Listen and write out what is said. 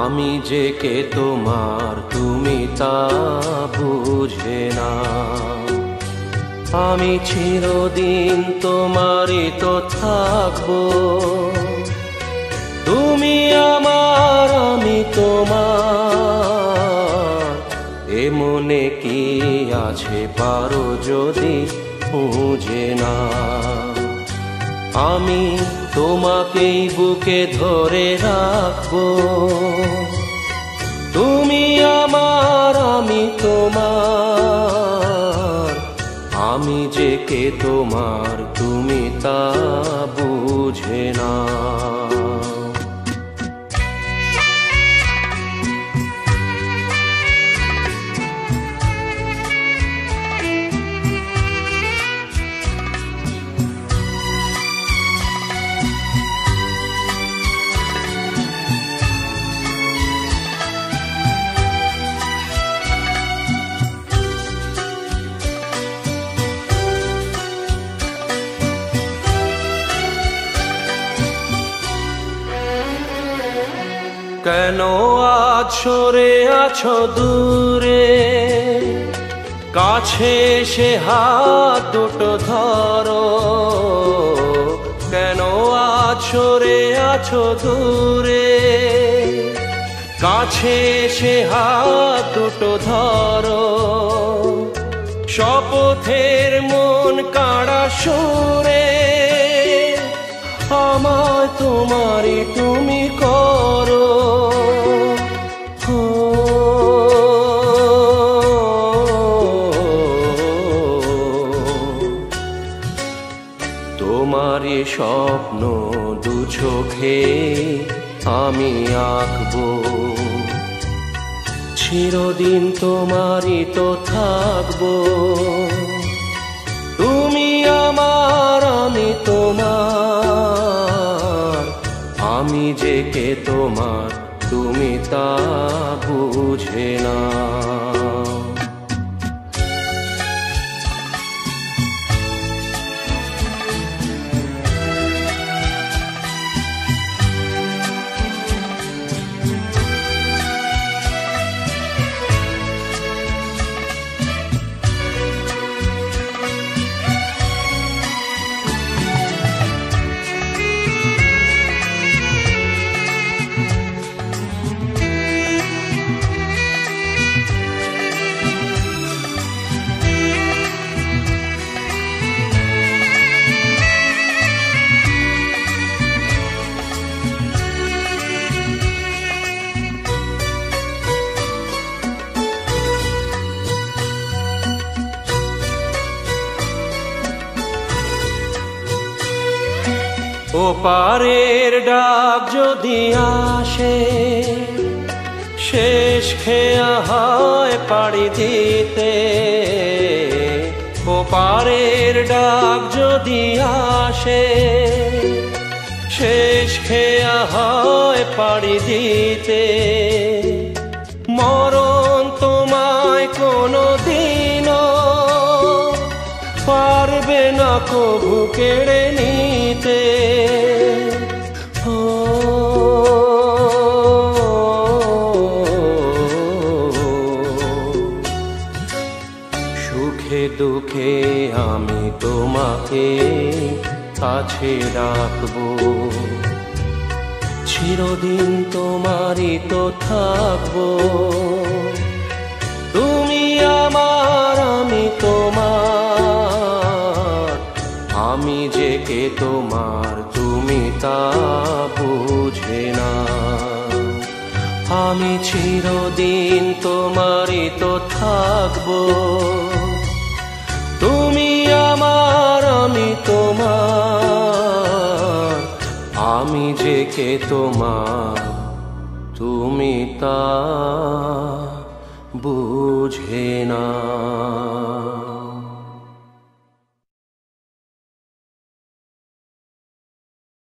আমি যে কে তোমার তুমি তা বুঝে না। আমি চিরদিন তোমারই তো থাকবো, তুমি আমার আমি তোমার। এ মনে কি আছে পারো যদি বুঝে না। আমি তোমাকেই বুকে ধরে রাখবো, তুমি আমার আমি তোমার। আমি যে কে তোমার তুমি তা বুঝে না। কেন আজ সরে আছো দূরে, কাছে এসে হাত দুটো ধরো। কেন আজ সরে আছো দূরে, কাছে এসে হাত দুটো ধরো। শপথের মন কাড়া সুরে আমায় তোমারই তুমি করো। তোমারই স্বপ্ন দু চোখে আমি আঁকবো, চিরদিন তোমারই তো থাকবো। তুমি আমার আমি তোমার। আমি যে কে তোমার তুমি তা বুঝে না। ওপারের ডাক যদি আসে, শেষ খেয়া হয় পাড়ি দিতে। ওপারের ডাক যদি আসে, শেষ খেয়া হয় পাড়ি দিতে। মরণ তোমায় কোনো দিনও পারবে না কবু কেড়ে নিতে। সুখে দুঃখে আমি তোমাকে কাছে রাখবো, চিরদিন তোমারই তো থাকবো। তুমি আমার আমি তোমার। আমি যে কে তোমার তুমি তা বুঝে না। আমি চিরদিন তোমারই তো থাকবো, তুমি আমার আমি তোমার। আমি যে কে তোমার তুমি তা বুঝে না।